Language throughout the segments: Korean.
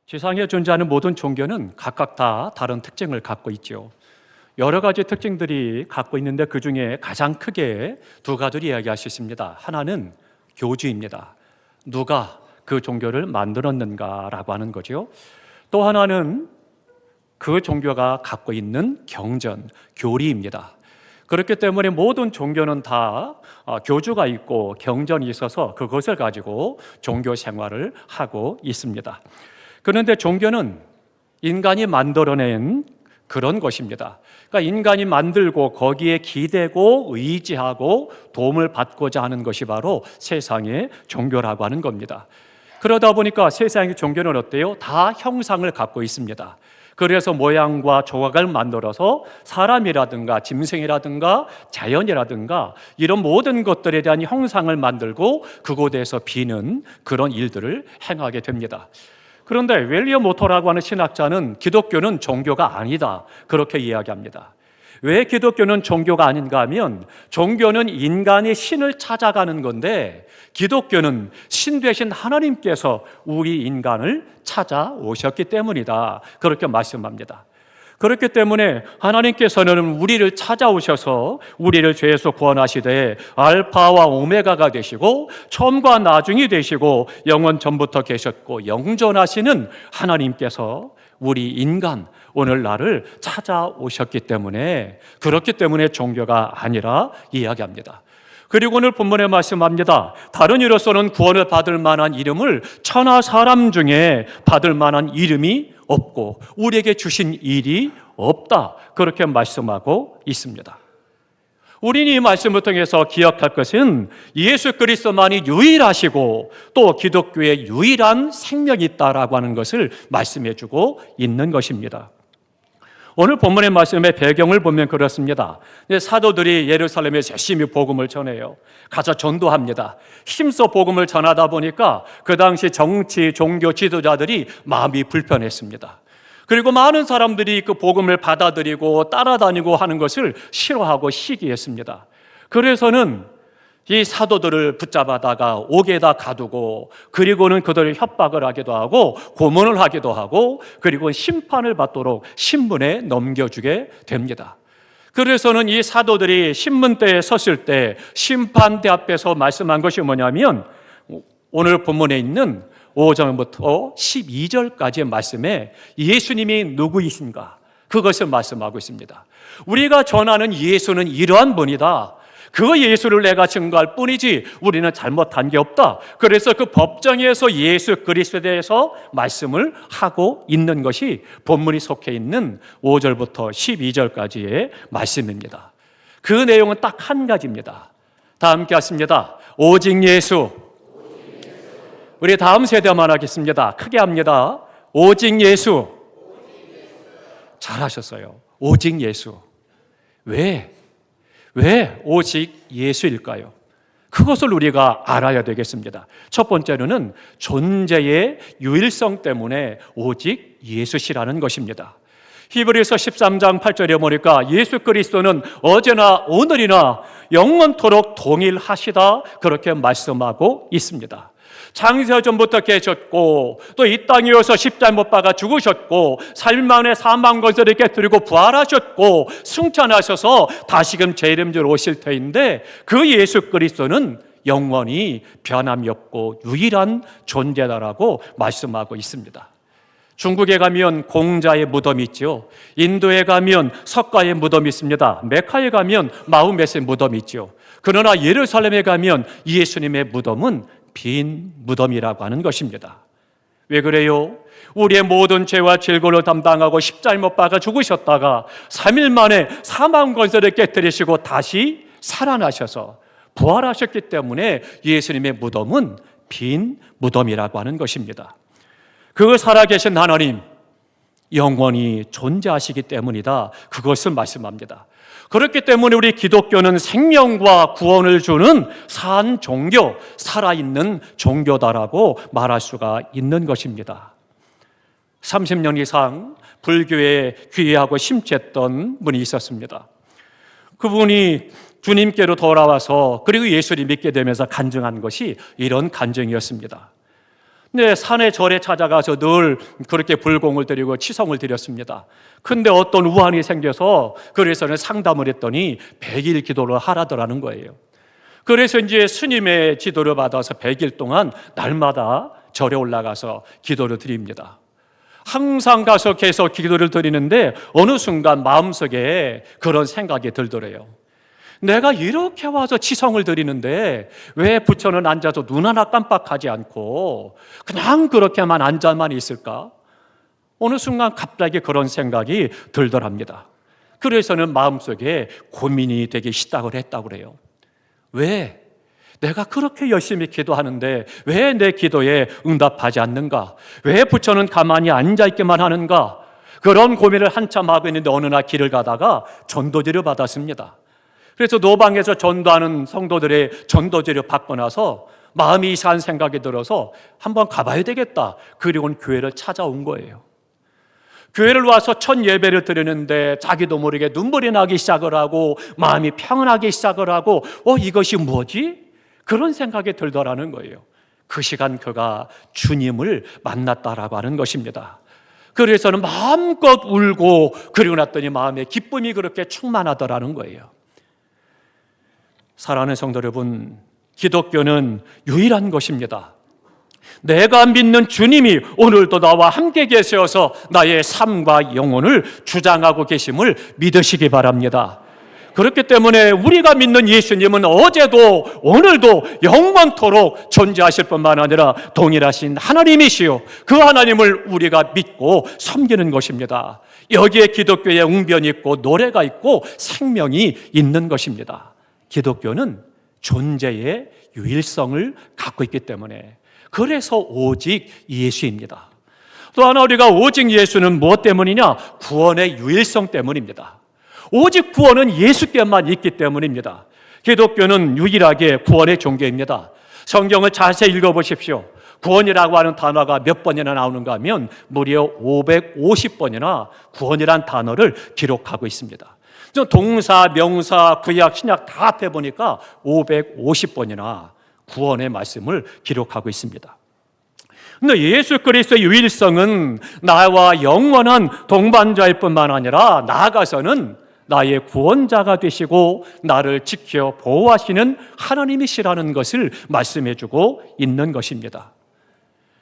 세상에 존재하는 모든 종교는 각각 다 다른 특징을 갖고 있죠. 여러 가지 특징들이 갖고 있는데 그 중에 가장 크게 두 가지를 이야기할 수 있습니다. 하나는 교주입니다. 누가 그 종교를 만들었는가라고 하는 거죠. 또 하나는 그 종교가 갖고 있는 경전, 교리입니다. 그렇기 때문에 모든 종교는 다 교주가 있고 경전이 있어서 그것을 가지고 종교 생활을 하고 있습니다. 그런데 종교는 인간이 만들어낸 그런 것입니다. 그러니까 인간이 만들고 거기에 기대고 의지하고 도움을 받고자 하는 것이 바로 세상의 종교라고 하는 겁니다. 그러다 보니까 세상의 종교는 어때요? 다 형상을 갖고 있습니다. 그래서 모양과 조각을 만들어서 사람이라든가 짐승이라든가 자연이라든가 이런 모든 것들에 대한 형상을 만들고 그곳에서 비는 그런 일들을 행하게 됩니다. 그런데 윌리엄 모터라고 하는 신학자는 기독교는 종교가 아니다, 그렇게 이야기합니다. 왜 기독교는 종교가 아닌가 하면 종교는 인간이 신을 찾아가는 건데 기독교는 신 되신 하나님께서 우리 인간을 찾아오셨기 때문이다, 그렇게 말씀합니다. 그렇기 때문에 하나님께서는 우리를 찾아오셔서 우리를 죄에서 구원하시되 알파와 오메가가 되시고 처음과 나중이 되시고 영원 전부터 계셨고 영존하시는 하나님께서 우리 인간 오늘날을 찾아오셨기 때문에 그렇기 때문에 종교가 아니라 이야기합니다. 그리고 오늘 본문에 말씀합니다. 다른 이로서는 구원을 받을 만한 이름을 천하 사람 중에 받을 만한 이름이 없고 우리에게 주신 일이 없다, 그렇게 말씀하고 있습니다. 우리는 이 말씀을 통해서 기억할 것은 예수 그리스도만이 유일하시고 또 기독교의 유일한 생명이 있다라고 하는 것을 말씀해 주고 있는 것입니다. 오늘 본문의 말씀의 배경을 보면 그렇습니다. 사도들이 예루살렘에서 열심히 복음을 전해요. 가서 전도합니다. 힘써 복음을 전하다 보니까 그 당시 정치, 종교 지도자들이 마음이 불편했습니다. 그리고 많은 사람들이 그 복음을 받아들이고 따라다니고 하는 것을 싫어하고 시기했습니다. 그래서는 이 사도들을 붙잡아다가 옥에다 가두고 그리고는 그들을 협박을 하기도 하고 고문을 하기도 하고 그리고 심판을 받도록 신문에 넘겨주게 됩니다. 그래서는 이 사도들이 신문대에 섰을 때 심판대 앞에서 말씀한 것이 뭐냐면 오늘 본문에 있는 5절부터 12절까지의 말씀에 예수님이 누구이신가 그것을 말씀하고 있습니다. 우리가 전하는 예수는 이러한 분이다, 그 예수를 내가 증거할 뿐이지 우리는 잘못한 게 없다. 그래서 그 법정에서 예수 그리스도에 대해서 말씀을 하고 있는 것이 본문이 속해 있는 5절부터 12절까지의 말씀입니다. 그 내용은 딱 한 가지입니다. 다 함께 하십니다. 오직 예수. 우리 다음 세대만 하겠습니다. 크게 합니다. 오직 예수. 잘하셨어요. 오직 예수. 왜 오직 예수일까요? 그것을 우리가 알아야 되겠습니다. 첫 번째로는 존재의 유일성 때문에 오직 예수시라는 것입니다. 히브리서 13장 8절에 보니까 예수 그리스도는 어제나 오늘이나 영원토록 동일하시다, 그렇게 말씀하고 있습니다. 창세 전부터 계셨고 또 이 땅에 오셔서 십자가에 못 박아 죽으셨고 3일 만에 사망 권세를 깨뜨리고 부활하셨고 승천하셔서 다시금 제 이름대로 오실 터인데 그 예수 그리스도는 영원히 변함이 없고 유일한 존재다라고 말씀하고 있습니다. 중국에 가면 공자의 무덤이 있죠. 인도에 가면 석가의 무덤이 있습니다. 메카에 가면 마호멧의 무덤이 있죠. 그러나 예루살렘에 가면 예수님의 무덤은 빈 무덤이라고 하는 것입니다. 왜 그래요? 우리의 모든 죄와 질고를 담당하고 십자가에 못 박아 죽으셨다가 3일 만에 사망 권세를 깨뜨리시고 다시 살아나셔서 부활하셨기 때문에 예수님의 무덤은 빈 무덤이라고 하는 것입니다. 그 살아계신 하나님 영원히 존재하시기 때문이다, 그것을 말씀합니다. 그렇기 때문에 우리 기독교는 생명과 구원을 주는 산 종교, 살아있는 종교다라고 말할 수가 있는 것입니다. 30년 이상 불교에 귀의하고 심취했던 분이 있었습니다. 그분이 주님께로 돌아와서 그리고 예수를 믿게 되면서 간증한 것이 이런 간증이었습니다. 네, 산에 절에 찾아가서 늘 그렇게 불공을 드리고 치성을 드렸습니다. 근데 어떤 우환이 생겨서 그래서는 상담을 했더니 100일 기도를 하라더라는 거예요. 그래서 이제 스님의 지도를 받아서 100일 동안 날마다 절에 올라가서 기도를 드립니다. 항상 가서 계속 기도를 드리는데 어느 순간 마음속에 그런 생각이 들더래요. 내가 이렇게 와서 치성을 드리는데 왜 부처는 앉아서 눈 하나 깜빡하지 않고 그냥 그렇게만 앉아만 있을까? 어느 순간 갑자기 그런 생각이 들더랍니다. 그래서는 마음속에 고민이 되기 시작을 했다고 그래요. 왜? 내가 그렇게 열심히 기도하는데 왜 내 기도에 응답하지 않는가? 왜 부처는 가만히 앉아있기만 하는가? 그런 고민을 한참 하고 있는데 어느 날 길을 가다가 전도지를 받았습니다. 그래서 노방에서 전도하는 성도들의 전도지를 받고 나서 마음이 이상한 생각이 들어서 한번 가봐야 되겠다. 그리고는 교회를 찾아온 거예요. 교회를 와서 첫 예배를 드리는데 자기도 모르게 눈물이 나기 시작을 하고 마음이 평안하기 시작을 하고 이것이 뭐지? 그런 생각이 들더라는 거예요. 그 시간 그가 주님을 만났다라고 하는 것입니다. 그래서는 마음껏 울고 그리고 났더니 마음에 기쁨이 그렇게 충만하더라는 거예요. 사랑하는 성도 여러분, 기독교는 유일한 것입니다. 내가 믿는 주님이 오늘도 나와 함께 계셔서 나의 삶과 영혼을 주장하고 계심을 믿으시기 바랍니다. 그렇기 때문에 우리가 믿는 예수님은 어제도 오늘도 영원토록 존재하실 뿐만 아니라 동일하신 하나님이시요, 그 하나님을 우리가 믿고 섬기는 것입니다. 여기에 기독교의 웅변이 있고 노래가 있고 생명이 있는 것입니다. 기독교는 존재의 유일성을 갖고 있기 때문에, 그래서 오직 예수입니다. 또 하나 우리가 오직 예수는 무엇 때문이냐? 구원의 유일성 때문입니다. 오직 구원은 예수께만 있기 때문입니다. 기독교는 유일하게 구원의 종교입니다. 성경을 자세히 읽어보십시오. 구원이라고 하는 단어가 몇 번이나 나오는가 하면 무려 550번이나 구원이라는 단어를 기록하고 있습니다. 동사, 명사, 구약, 신약 다 합해보니까 550번이나 구원의 말씀을 기록하고 있습니다. 근데 예수 그리스도의 유일성은 나와 영원한 동반자일 뿐만 아니라 나아가서는 나의 구원자가 되시고 나를 지켜 보호하시는 하나님이시라는 것을 말씀해주고 있는 것입니다.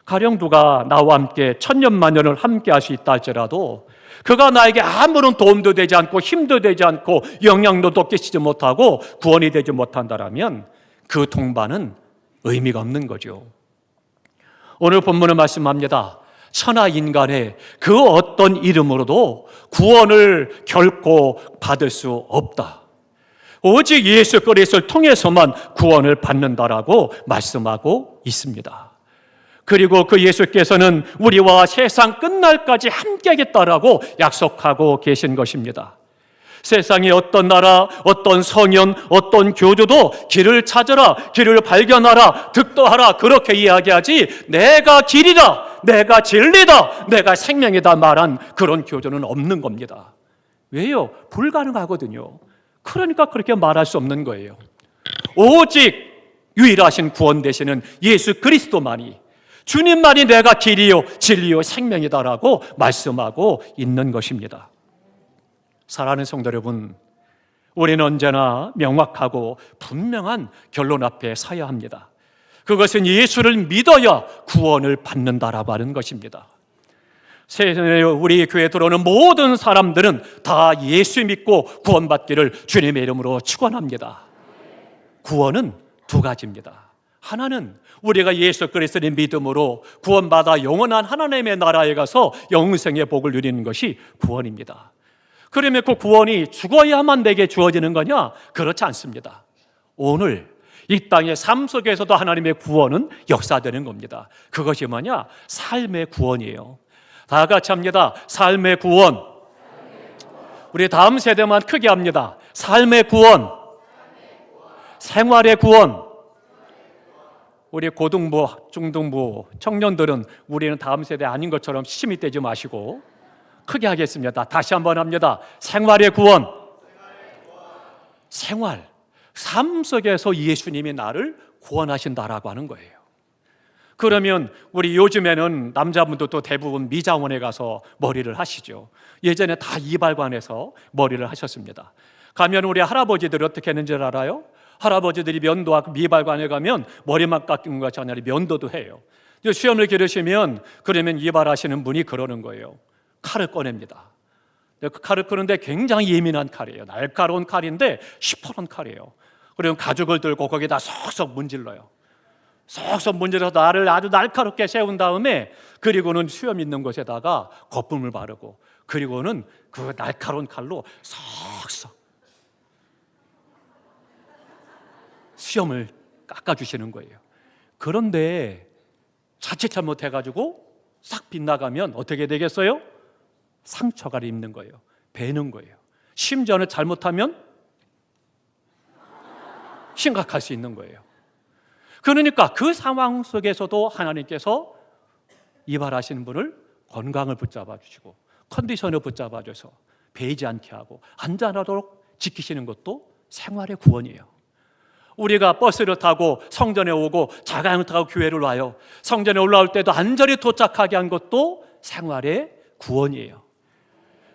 가령 누가 나와 함께 천년만년을 함께 할 수 있다 할지라도 그가 나에게 아무런 도움도 되지 않고 힘도 되지 않고 영향도 끼치지 못하고 구원이 되지 못한다면 그 동반은 의미가 없는 거죠. 오늘 본문은 말씀합니다. 천하 인간의 그 어떤 이름으로도 구원을 결코 받을 수 없다. 오직 예수 그리스도를 통해서만 구원을 받는다라고 말씀하고 있습니다. 그리고 그 예수께서는 우리와 세상 끝날까지 함께하겠다라고 약속하고 계신 것입니다. 세상의 어떤 나라, 어떤 성현, 어떤 교주도 길을 찾아라, 길을 발견하라, 득도하라 그렇게 이야기하지 내가 길이다, 내가 진리다, 내가 생명이다 말한 그런 교주는 없는 겁니다. 왜요? 불가능하거든요. 그러니까 그렇게 말할 수 없는 거예요. 오직 유일하신 구원 되시는 예수 그리스도만이, 주님만이 내가 길이요 진리요 생명이다라고 말씀하고 있는 것입니다. 사랑하는 성도 여러분, 우리는 언제나 명확하고 분명한 결론 앞에 서야 합니다. 그것은 예수를 믿어야 구원을 받는다라고 하는 것입니다. 우리 교회에 들어오는 모든 사람들은 다 예수 믿고 구원받기를 주님의 이름으로 축원합니다. 구원은 두 가지입니다. 하나는 우리가 예수 그리스도의 믿음으로 구원받아 영원한 하나님의 나라에 가서 영생의 복을 누리는 것이 구원입니다. 그러면 그 구원이 죽어야만 내게 주어지는 거냐? 그렇지 않습니다. 오늘 이 땅의 삶 속에서도 하나님의 구원은 역사되는 겁니다. 그것이 뭐냐? 삶의 구원이에요. 다 같이 합니다. 삶의 구원. 우리 다음 세대만 크게 합니다. 삶의 구원. 생활의 구원. 우리 고등부, 중등부 청년들은 우리는 다음 세대 아닌 것처럼 시침이 떼지 마시고 크게 하겠습니다. 다시 한번 합니다. 생활의 구원. 삶 속에서 예수님이 나를 구원하신다라고 하는 거예요. 그러면 우리 요즘에는 남자분들도 대부분 미장원에 가서 머리를 하시죠. 예전에 다 이발관에서 머리를 하셨습니다. 가면 우리 할아버지들이 어떻게 했는지 알아요? 할아버지들이 면도하고 미발관에 가면 머리만 깎는 것이 아니라 면도도 해요. 시험을 기르시면 그러면 이발하시는 분이 그러는 거예요. 칼을 꺼냅니다. 그 칼을 끄는데 굉장히 예민한 칼이에요. 날카로운 칼인데 시퍼런 칼이에요. 그리고 가죽을 들고 거기다 쏙쏙 문질러요. 쏙쏙 문질러서 나를 아주 날카롭게 세운 다음에 그리고는 수염 있는 곳에다가 거품을 바르고 그리고는 그 날카로운 칼로 쏙쏙 수염을 깎아주시는 거예요. 그런데 자칫 잘못해가지고 싹 빗나가면 어떻게 되겠어요? 상처가 입는 거예요. 베는 거예요. 심지어는 잘못하면 심각할 수 있는 거예요. 그러니까 그 상황 속에서도 하나님께서 이발하시는 분을 건강을 붙잡아 주시고 컨디션을 붙잡아 줘서 베이지 않게 하고 안전하도록 지키시는 것도 생활의 구원이에요. 우리가 버스를 타고 성전에 오고 자가용을 타고 교회를 와요. 성전에 올라올 때도 안전히 도착하게 한 것도 생활의 구원이에요.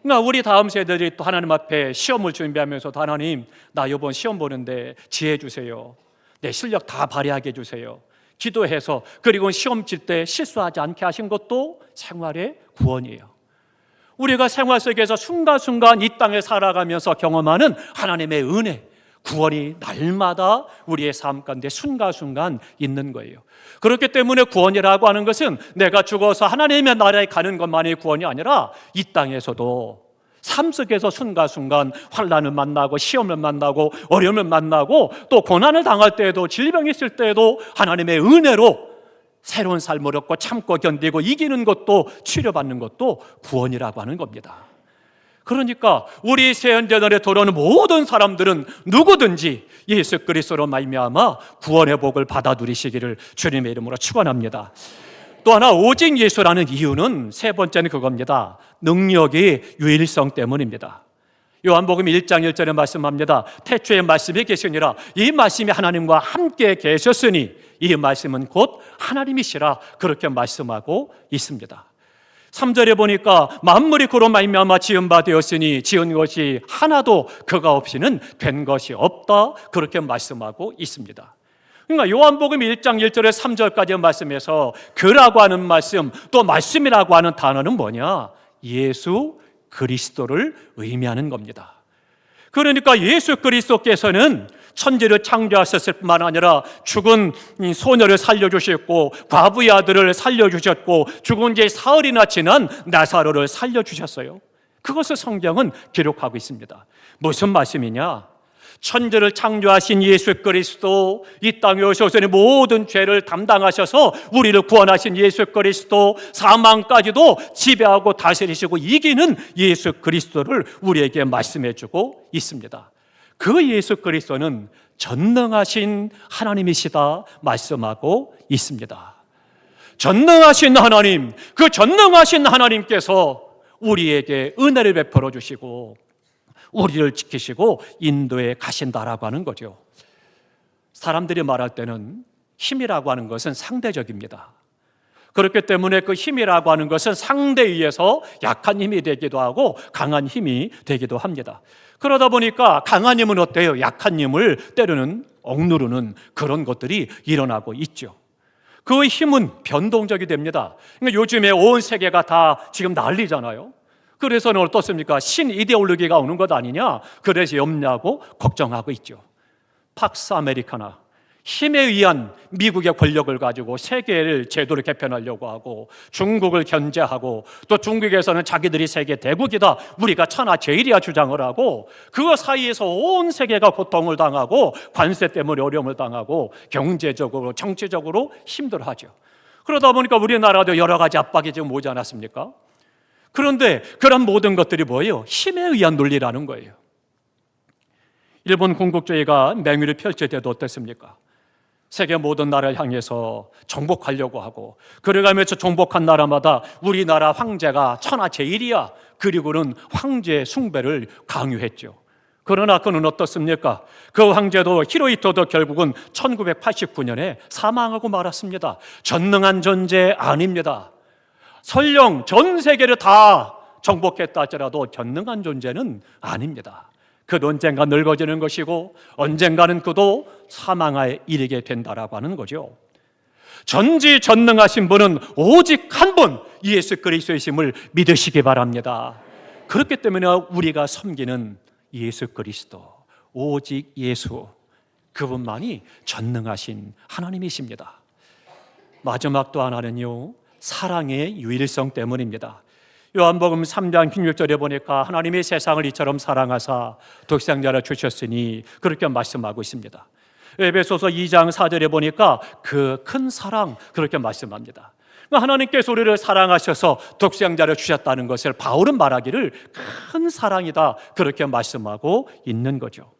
그러니까 우리 다음 세대들이 또 하나님 앞에 시험을 준비하면서도 하나님, 나 이번 시험 보는데 지혜 주세요. 내 실력 다 발휘하게 해주세요. 기도해서 그리고 시험 칠 때 실수하지 않게 하신 것도 생활의 구원이에요. 우리가 생활 속에서 순간순간 이 땅에 살아가면서 경험하는 하나님의 은혜, 구원이 날마다 우리의 삶 가운데 순간순간 있는 거예요. 그렇기 때문에 구원이라고 하는 것은 내가 죽어서 하나님의 나라에 가는 것만이 구원이 아니라 이 땅에서도 삶 속에서 순간순간 환난을 만나고 시험을 만나고 어려움을 만나고 또 고난을 당할 때에도 질병이 있을 때에도 하나님의 은혜로 새로운 삶을 얻고 참고 견디고 이기는 것도 치료받는 것도 구원이라고 하는 겁니다. 그러니까 우리 세연제단에 들어오는 모든 사람들은 누구든지 예수 그리스도로 말미암아 구원의 복을 받아 누리시기를 주님의 이름으로 축원합니다. 또 하나 오직 예수라는 이유는 세 번째는 그겁니다. 능력의 유일성 때문입니다. 요한복음 1장 1절에 말씀합니다. 태초에 말씀이 계시니라 이 말씀이 하나님과 함께 계셨으니 이 말씀은 곧 하나님이시라 그렇게 말씀하고 있습니다. 3절에 보니까 만물이 그로 말미암아 지은 바 되었으니 지은 것이 하나도 그가 없이는 된 것이 없다 그렇게 말씀하고 있습니다. 그러니까 요한복음 1장 1절에 3절까지 말씀에서 그라고 하는 말씀 또 말씀이라고 하는 단어는 뭐냐? 예수 그리스도를 의미하는 겁니다. 그러니까 예수 그리스도께서는 천지를 창조하셨을 뿐만 아니라 죽은 소녀를 살려주셨고 과부의 아들을 살려주셨고 죽은 지 사흘이나 지난 나사로를 살려주셨어요. 그것을 성경은 기록하고 있습니다. 무슨 말씀이냐? 천지를 창조하신 예수 그리스도, 이 땅에 오셔서 모든 죄를 담당하셔서 우리를 구원하신 예수 그리스도, 사망까지도 지배하고 다스리시고 이기는 예수 그리스도를 우리에게 말씀해주고 있습니다. 그 예수 그리스도는 전능하신 하나님이시다 말씀하고 있습니다. 전능하신 하나님, 그 전능하신 하나님께서 우리에게 은혜를 베풀어 주시고 우리를 지키시고 인도에 가신다라고 하는 거죠. 사람들이 말할 때는 힘이라고 하는 것은 상대적입니다. 그렇기 때문에 그 힘이라고 하는 것은 상대에 의해서 약한 힘이 되기도 하고 강한 힘이 되기도 합니다. 그러다 보니까 강한 힘은 어때요? 약한 힘을 때로는 억누르는 그런 것들이 일어나고 있죠. 그 힘은 변동적이 됩니다. 그러니까 요즘에 온 세계가 다 지금 난리잖아요. 그래서는 어떻습니까? 신 이데올로기가 오는 것 아니냐? 그래서 염려하고 걱정하고 있죠. 팍스 아메리카나, 힘에 의한 미국의 권력을 가지고 세계를 제도를 개편하려고 하고 중국을 견제하고 또 중국에서는 자기들이 세계 대국이다, 우리가 천하 제일이야 주장을 하고 그 사이에서 온 세계가 고통을 당하고 관세 때문에 어려움을 당하고 경제적으로 정치적으로 힘들어하죠. 그러다 보니까 우리나라도 여러 가지 압박이 지금 오지 않았습니까? 그런데 그런 모든 것들이 뭐예요? 힘에 의한 논리라는 거예요. 일본 군국주의가 맹위를 펼칠 때도 어땠습니까? 세계 모든 나라를 향해서 정복하려고 하고 그래가면서 정복한 나라마다 우리나라 황제가 천하 제일이야, 그리고는 황제 숭배를 강요했죠. 그러나 그는 어떻습니까? 그 황제도 히로히토도 결국은 1989년에 사망하고 말았습니다. 전능한 존재 아닙니다. 설령 전 세계를 다 정복했다 할지라도 전능한 존재는 아닙니다. 그도 언젠가 늙어지는 것이고 언젠가는 그도 사망에 이르게 된다라고 하는 거죠. 전지전능하신 분은 오직 한 분 예수 그리스도이심을 믿으시기 바랍니다. 그렇기 때문에 우리가 섬기는 예수 그리스도, 오직 예수, 그분만이 전능하신 하나님이십니다. 마지막 또 하나는요, 사랑의 유일성 때문입니다. 요한복음 3장 16절에 보니까 하나님이 세상을 이처럼 사랑하사 독생자를 주셨으니 그렇게 말씀하고 있습니다. 에베소서 2장 4절에 보니까 그 큰 사랑 그렇게 말씀합니다. 하나님께서 우리를 사랑하셔서 독생자를 주셨다는 것을 바울은 말하기를 큰 사랑이다 그렇게 말씀하고 있는 거죠.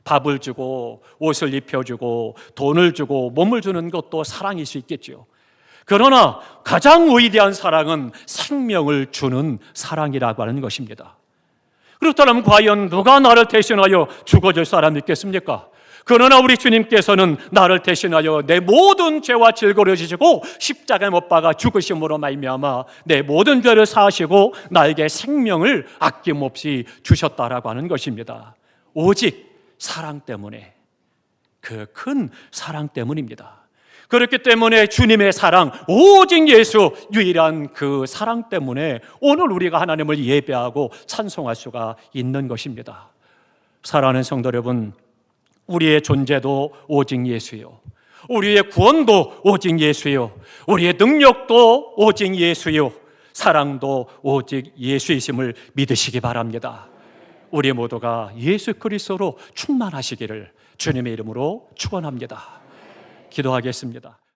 밥을 주고 옷을 입혀주고 돈을 주고 몸을 주는 것도 사랑일 수 있겠죠. 그러나 가장 위대한 사랑은 생명을 주는 사랑이라고 하는 것입니다. 그렇다면 과연 누가 나를 대신하여 죽어줄 사람이 있겠습니까? 그러나 우리 주님께서는 나를 대신하여 내 모든 죄와 질고를 지시고 십자가에 못 박아 죽으심으로 말미암아 내 모든 죄를 사하시고 나에게 생명을 아낌없이 주셨다라고 하는 것입니다. 오직 사랑 때문에, 그 큰 사랑 때문입니다. 그렇기 때문에 주님의 사랑, 오직 예수 유일한 그 사랑 때문에 오늘 우리가 하나님을 예배하고 찬송할 수가 있는 것입니다. 사랑하는 성도 여러분, 우리의 존재도 오직 예수요, 우리의 구원도 오직 예수요, 우리의 능력도 오직 예수요, 사랑도 오직 예수이심을 믿으시기 바랍니다. 우리 모두가 예수 그리스도로 충만하시기를 주님의 이름으로 축원합니다. 기도하겠습니다.